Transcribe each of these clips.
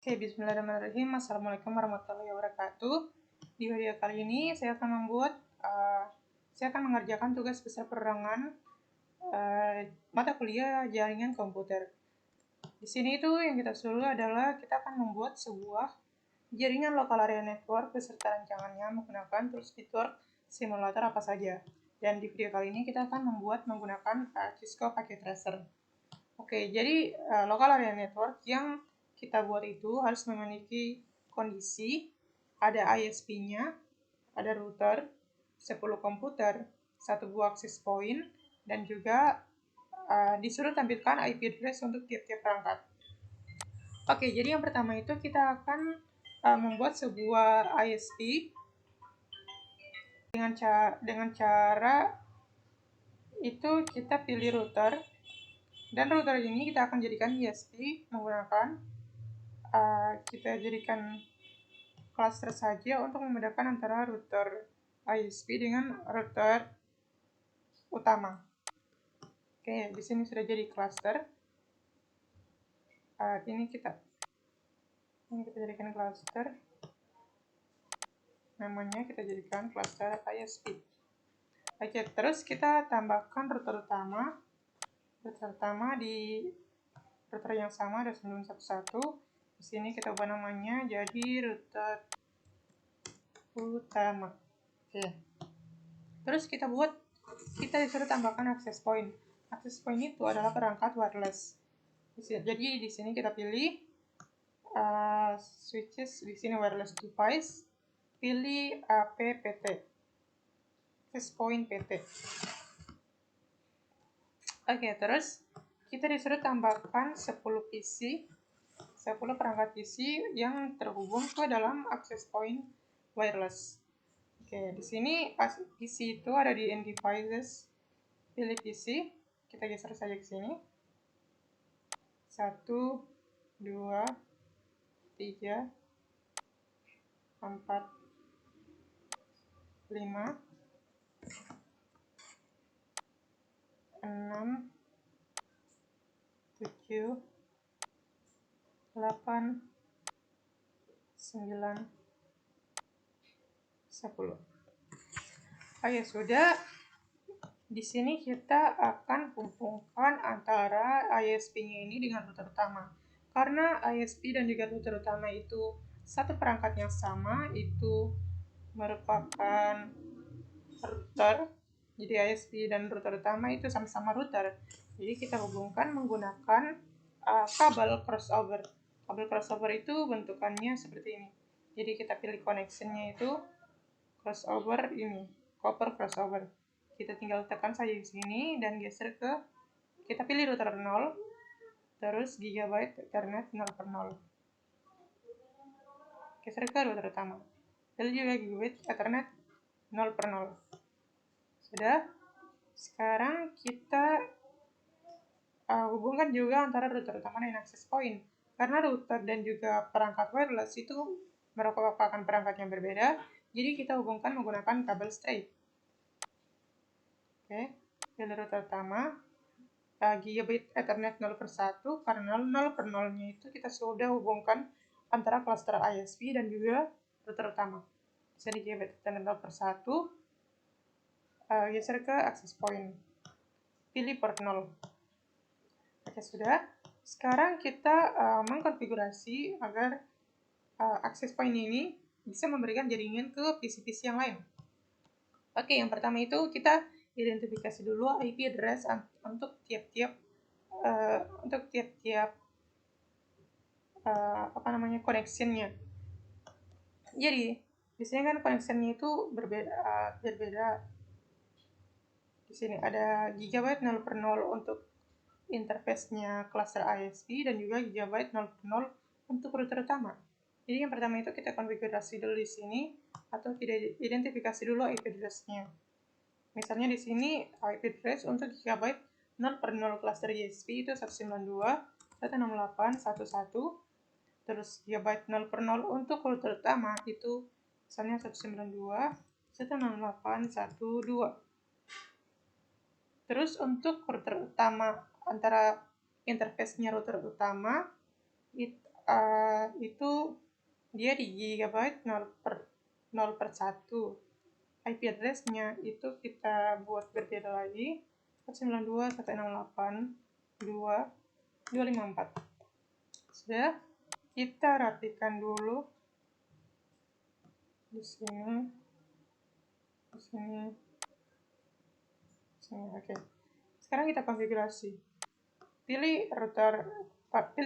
Oke, bismillahirrahmanirrahim. Assalamualaikum warahmatullahi wabarakatuh. Di video kali ini saya akan mengerjakan tugas besar penerangan mata kuliah jaringan komputer. Di sini itu yang kita suruh adalah kita akan membuat sebuah jaringan local area network beserta rancangannya menggunakan tools network simulator apa saja. Dan di video kali ini kita akan membuat menggunakan Cisco Packet Tracer. Oke, jadi local area network yang kita buat itu harus memiliki kondisi, ada ISP-nya, ada router, 10 komputer, 1 buah access point, dan juga disuruh tampilkan IP address untuk tiap-tiap perangkat. Oke, jadi yang pertama itu kita akan membuat sebuah ISP dengan cara itu kita pilih router, dan router ini kita akan jadikan ISP menggunakan kita jadikan cluster saja untuk membedakan antara router ISP dengan router utama. Oke, di sini sudah jadi cluster. Ini kita jadikan cluster. Namanya kita jadikan cluster ISP. Oke, terus kita tambahkan router utama. Router utama di router yang sama ada 911. Di sini kita ubah namanya jadi router utama. Oke. Terus kita disuruh tambahkan access point. Access point itu adalah perangkat wireless. Jadi di sini kita pilih switches, di sini wireless device, pilih APPT, access point PT. Oke, terus kita disuruh tambahkan 10 PC, 10 perangkat PC yang terhubung ke dalam access point wireless. Oke, di sini PC itu ada di end devices. Pilih PC, kita geser saja ke sini. 1, 2, 3, 4, 5, 6, 7, 8, 9, 10. Oke, sudah. Di sini kita akan hubungkan antara ISP-nya ini dengan router utama. Karena ISP dan juga router utama itu satu perangkat yang sama, itu merupakan router. Jadi ISP dan router utama itu sama-sama router. Jadi kita hubungkan menggunakan kabel crossover. Kabel crossover itu bentukannya seperti ini. Jadi kita pilih connection-nya itu crossover ini, copper crossover. Kita tinggal tekan saja di sini dan geser kita pilih router 0, terus gigabyte Ethernet 0 per 0. Geser ke router utama. Pilih juga gigabyte Ethernet 0 per 0. Sudah. Sekarang kita hubungkan juga antara router utama dan access point. Karena router dan juga perangkat wireless itu merupakan perangkat yang berbeda, jadi kita hubungkan menggunakan kabel straight. Oke, pilih router utama, gigabit Ethernet 0 per 1, karena 0 per 0-nya itu kita sudah hubungkan antara cluster ISP dan juga router utama. Bisa di gigabit Ethernet 0 per 1, geser ke access point, pilih port 0. Oke, sudah. Sekarang kita mengkonfigurasi agar access point ini bisa memberikan jaringan ke PC-PC yang lain. Oke, yang pertama itu kita identifikasi dulu IP address untuk tiap-tiap connection-nya. Jadi di sini kan connection-nya itu berbeda. Di sini ada gigabyte 0 per 0 untuk interface-nya cluster ISP dan juga gigabyte 0 per 0 untuk router utama. Jadi yang pertama itu kita konfigurasi dulu di sini atau tidak identifikasi dulu IP address-nya. Misalnya di sini IP address untuk gigabyte 0 per 0 cluster ISP itu 192.168.1.1. Terus gigabyte 0 per 0 untuk router utama itu misalnya 192.168.1.2. Terus untuk router utama antara interface-nya router utama itu dia di gigabyte 0/1. IP address-nya itu kita buat berbeda lagi, 192.168.2.254. Sudah, kita rapikan dulu di sini, di sini. Oke. Sekarang kita konfigurasi. Pilih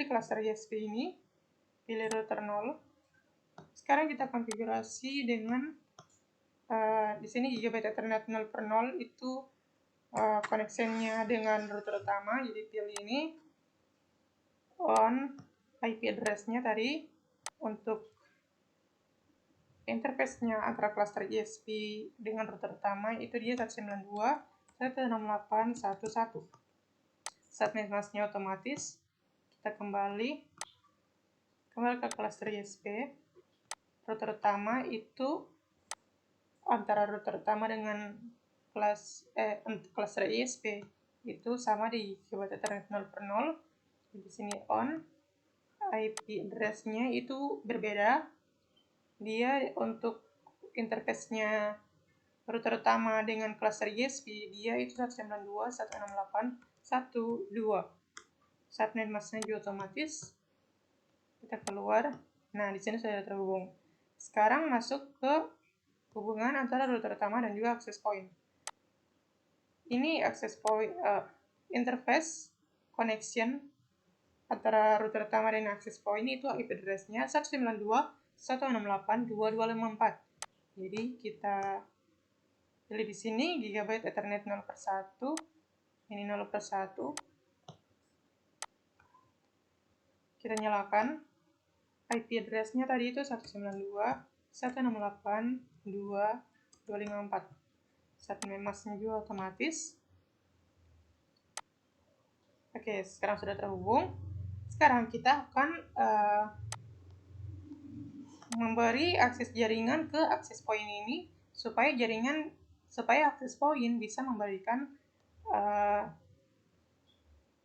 cluster ISP ini, pilih router 0. Sekarang kita konfigurasi dengan di sini Gigabit Ethernet 0/0 itu connectionnya dengan router utama, jadi pilih ini on. IP address-nya tadi untuk interface-nya antara cluster ISP dengan router utama itu dia 192.168.1.1. Subnet masknya otomatis. Kita kembali ke cluster ISP. Router utama itu antara router utama dengan cluster ISP itu sama di Gigabit Ethernet 0/0. Di sini on. IP address-nya itu berbeda. Dia untuk interface-nya router utama dengan cluster ISP dia itu 192.168.1.2. Subnet masknya juga otomatis. Kita keluar. Nah, di sini sudah terhubung. Sekarang masuk ke hubungan antara router utama dan juga access point. Ini access point interface connection antara router utama dan access point itu IP address-nya 192.168.2.254. Jadi kita pilih di sini Gigabit Ethernet 0/1. Ini 0/1. Kita nyalakan. IP address-nya tadi itu 192.168.2.254. Subnet masknya juga otomatis. Oke, sekarang sudah terhubung. Sekarang kita akan memberi akses jaringan ke access point ini supaya access point bisa memberikan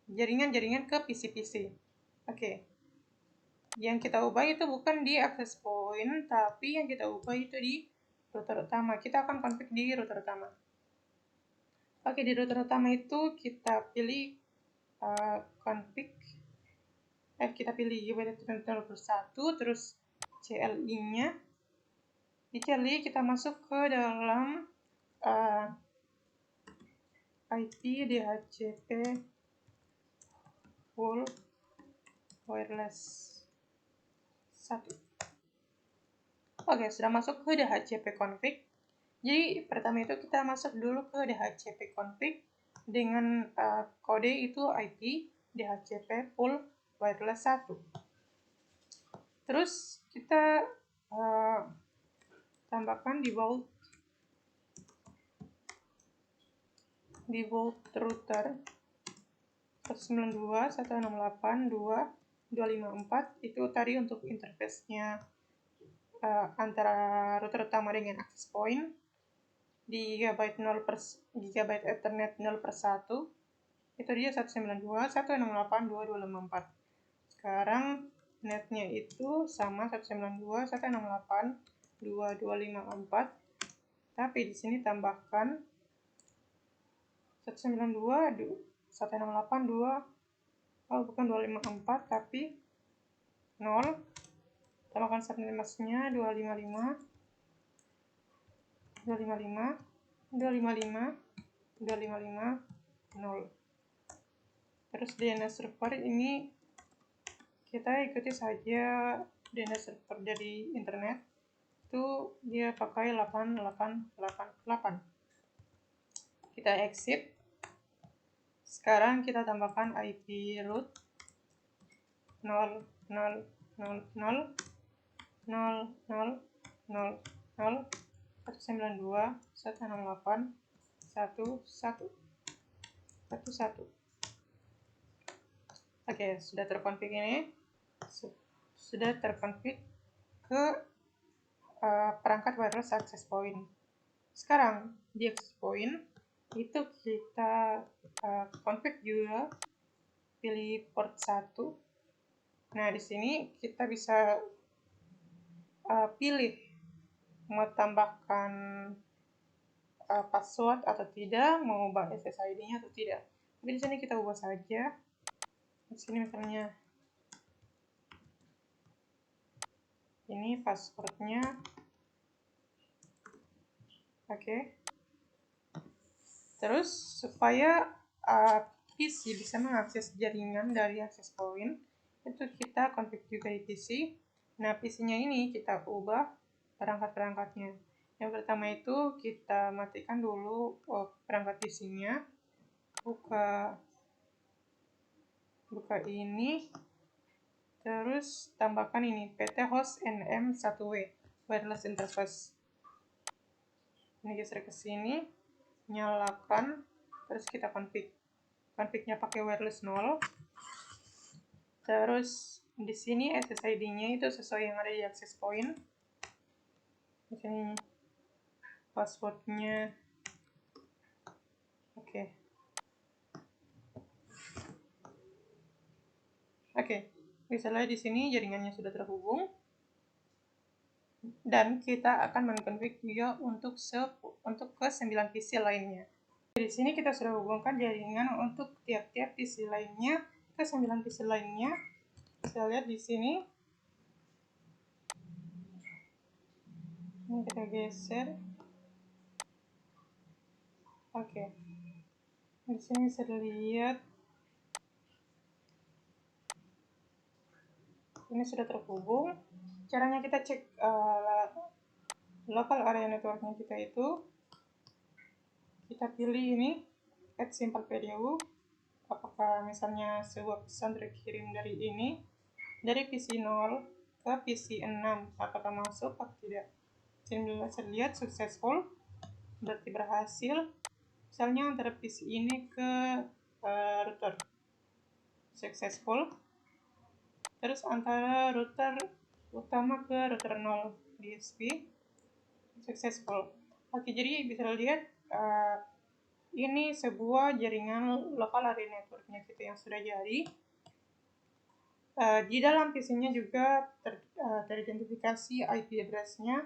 jaringan-jaringan ke PC-PC. Oke. Yang kita ubah itu bukan di access point, tapi yang kita ubah itu di router utama. Kita akan config di router utama. Oke, di router utama itu kita pilih config. Kita pilih Gigabit Ethernet 0/1, terus CLI-nya. Di CLI kita masuk ke dalam IP DHCP full wireless 1. Oke, sudah masuk ke DHCP config. Jadi pertama itu kita masuk dulu ke DHCP config dengan kode itu IP DHCP full wireless 1. Terus kita tambahkan di vault router 192.168.2.254 itu tadi untuk interface-nya antara router utama dengan access point di Gigabit Ethernet 0/1 itu dia 192.168.2.254. Sekarang netnya itu sama 192.168.2.254, tapi di sini tambahkan 254 tapi 0. Tambahkan subnet masknya 255 0. Terus DNS server ini kita ikuti saja DNS server dari internet. Itu dia pakai 8888. Kita exit. Sekarang kita tambahkan IP root 192.168.1.1. Oke, sudah terkonfig ini. Sudah terkonfig ke perangkat wireless access point. Sekarang di access point itu kita config juga, pilih port 1. Nah, di sini kita bisa pilih mau tambahkan password atau tidak, mau ubah SSID-nya atau tidak. Tapi di sini kita ubah saja. Di sini misalnya ini passwordnya. Oke. Terus supaya PC bisa mengakses jaringan dari access point, itu kita config juga di PC. Nah, PC-nya ini kita ubah perangkat-perangkatnya. Yang pertama itu kita matikan dulu perangkat PC-nya. Buka ini. Terus tambahkan ini PT host NM1W wireless interface. Ini geser ke sini, nyalakan, terus kita config. Config-nya pakai wireless 0. Terus di sini SSID-nya itu sesuai yang ada di access point. Di sini password-nya. Oke. Misalnya di sini jaringannya sudah terhubung. Dan kita akan menconfig juga untuk ke 9 PC lainnya. Di sini kita sudah hubungkan jaringan untuk tiap-tiap PC lainnya ke 9 PC lainnya. Bisa lihat di sini. Ini kita geser. Oke. Di sini bisa dilihat ini sudah terhubung. Caranya kita cek local area networknya kita itu, kita pilih ini add simple PDU. Apakah misalnya sebuah pesan terkirim dari ini, dari PC 0 ke PC 6, apakah masuk atau tidak. Sini bisa lihat successful, berarti berhasil. Misalnya antara PC ini ke router, successful. Terus antara router utama ke router 0 DSP, successful. Oke, jadi bisa lihat ini sebuah jaringan local area networknya kita yang sudah jadi. Di dalam PC-nya juga teridentifikasi IP address-nya.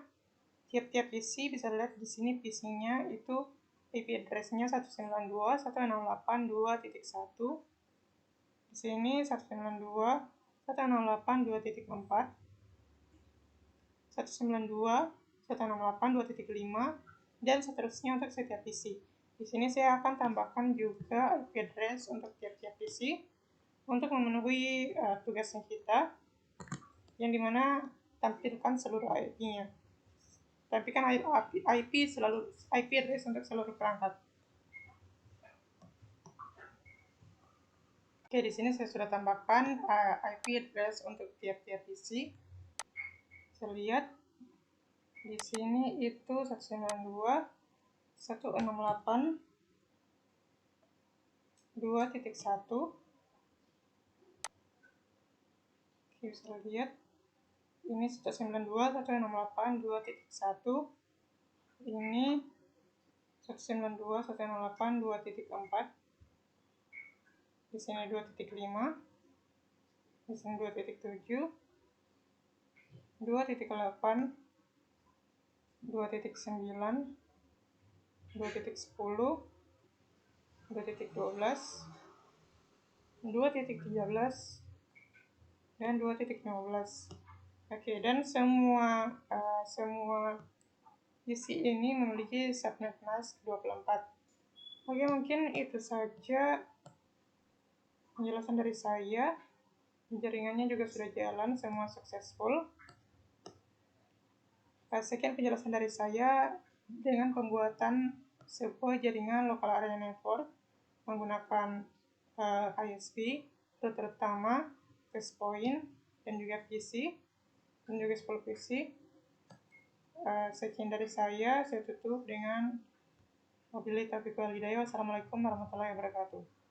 Tiap-tiap PC bisa lihat di sini PC-nya itu IP address-nya 192.168.2.1. Di sini 192.168.2.4, 192.168.2.5, dan seterusnya untuk setiap PC. Di sini saya akan tambahkan juga IP address untuk tiap-tiap PC untuk memenuhi tugasnya kita, yang dimana tampilkan seluruh IP-nya. Tampilkan IP address untuk seluruh perangkat. Oke, di sini saya sudah tambahkan IP address untuk tiap-tiap PC. Saya lihat di sini itu 192.168.2.1. Oke, bisa lihat ini 192.168.2.1. Ini 192.168.2.4. Di sini 2.5, di sini 2.7, 2.8, 2.9, 2.10, 2.12, 2.13, dan 2.15. Oke, dan semua PC ini memiliki subnet mask 24. Oke, mungkin itu saja penjelasan dari saya. Jaringannya juga sudah jalan, semua successful. Sekian penjelasan dari saya dengan pembuatan sebuah jaringan local area network menggunakan ISP, terutama access point, dan juga PC, dan juga 10 PC. Sekian dari saya tutup dengan wabillahi taufiq wal hidayah. Wassalamualaikum warahmatullahi wabarakatuh.